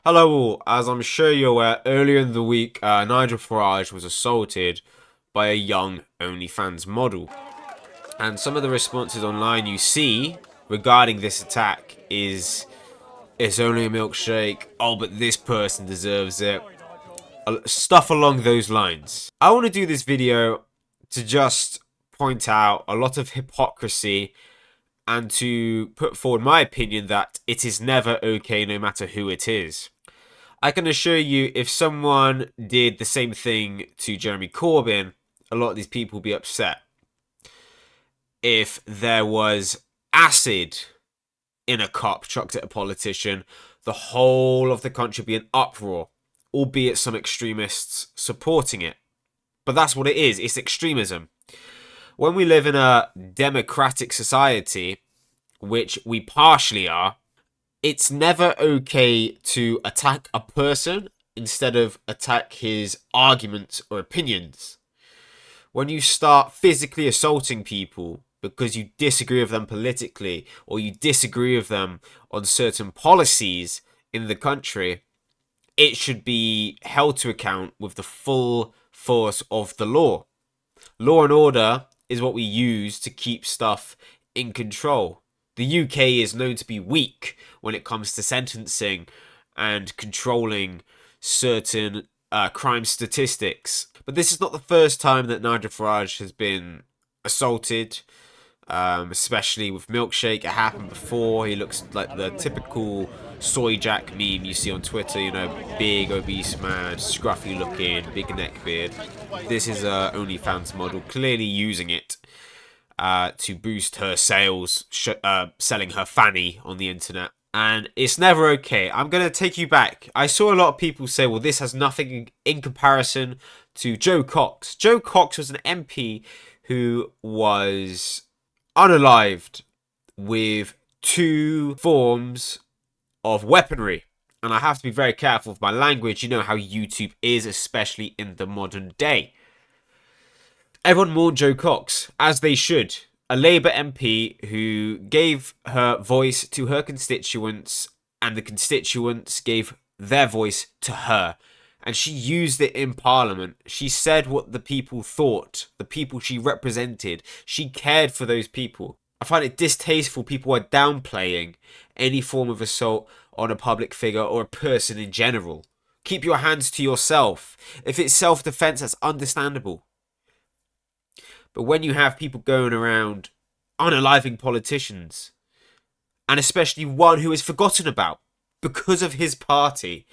Hello all, as I'm sure you're aware, earlier in the week, Nigel Farage was assaulted by a young OnlyFans model. And some of the responses online you see regarding this attack is, it's only a milkshake, oh but this person deserves it, stuff along those lines. I want to do this video to just point out a lot of hypocrisy and to put forward my opinion that it is never okay no matter who it is. I can assure you, if someone did the same thing to Jeremy Corbyn, a lot of these people would be upset. If there was acid in a cup chucked at a politician, the whole of the country would be in uproar, albeit some extremists supporting it. But that's what it is, it's extremism. When we live in a democratic society, which we partially are, it's never okay to attack a person instead of attack his arguments or opinions. When you start physically assaulting people because you disagree with them politically or you disagree with them on certain policies in the country, it should be held to account with the full force of the law. Law and order is what we use to keep stuff in control. The UK is known to be weak when it comes to sentencing and controlling certain crime statistics. But this is not the first time that Nigel Farage has been assaulted, especially with Milkshake. It happened before. He looks like the typical soy jack meme you see on Twitter, you know, big, obese man, scruffy looking, big neck beard. This is a OnlyFans model, clearly using it to boost her sales, selling her fanny on the internet. And it's never okay. I'm going to take you back. I saw a lot of people say, well, this has nothing in comparison to Joe Cox. Joe Cox was an MP who was unalived with 2 forms of weaponry. And I have to be very careful with my language. You know how YouTube is, especially in the modern day. Everyone mourned Joe Cox, as they should. A Labour MP who gave her voice to her constituents, and the constituents gave their voice to her. And she used it in Parliament. She said what the people thought, the people she represented. She cared for those people. I find it distasteful people are downplaying any form of assault on a public figure or a person in general. Keep your hands to yourself. If it's self-defense, that's understandable. But when you have people going around unaliving politicians, and especially one who is forgotten about because of his party,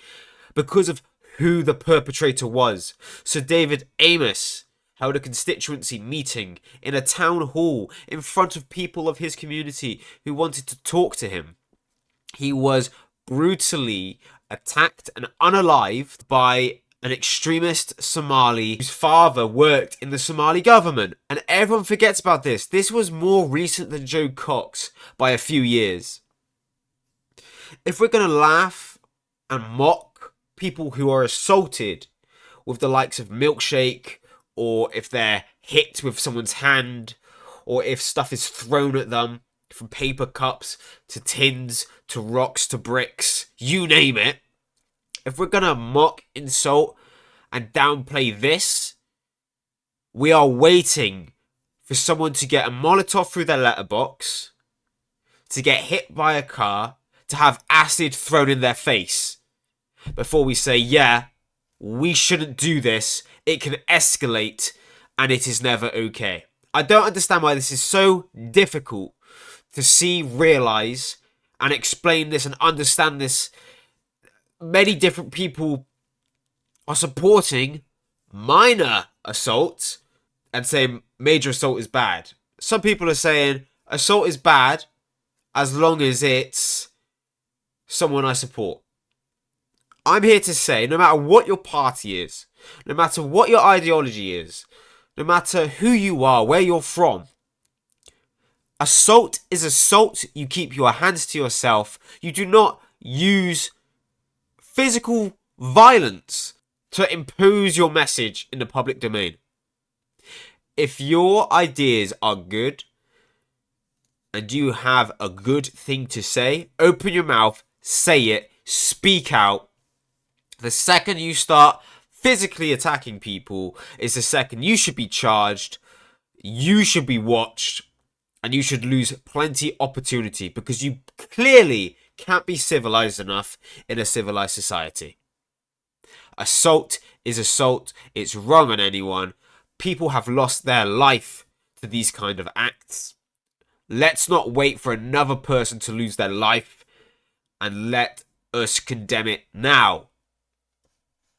because of who the perpetrator was. Sir David Amess held a constituency meeting in a town hall in front of people of his community who wanted to talk to him. He was brutally attacked and unalived by an extremist Somali whose father worked in the Somali government. And everyone forgets about this. This was more recent than Joe Cox by a few years. If we're going to laugh and mock people who are assaulted with the likes of Milkshake, or if they're hit with someone's hand, or if stuff is thrown at them, from paper cups to tins to rocks to bricks, you name it. If we're going to mock, insult, and downplay this, we are waiting for someone to get a Molotov through their letterbox, to get hit by a car, to have acid thrown in their face, before we say, yeah, we shouldn't do this, it can escalate, and it is never okay. I don't understand why this is so difficult to see, realise, and explain this and understand this. Many different people are supporting minor assault and saying major assault is bad. Some people are saying assault is bad as long as it's someone I support. I'm here to say, no matter what your party is, no matter what your ideology is, no matter who you are, where you're from, assault is assault. You keep your hands to yourself. You do not use physical violence to impose your message in the public domain. If your ideas are good and you have a good thing to say, open your mouth, say it, speak out, The second you start physically attacking people is the second you should be charged, you should be watched, and you should lose plenty opportunity because you clearly can't be civilized enough in a civilized society. Assault is assault. It's wrong on anyone. People have lost their life to these kind of acts. Let's not wait for another person to lose their life, and let us condemn it now.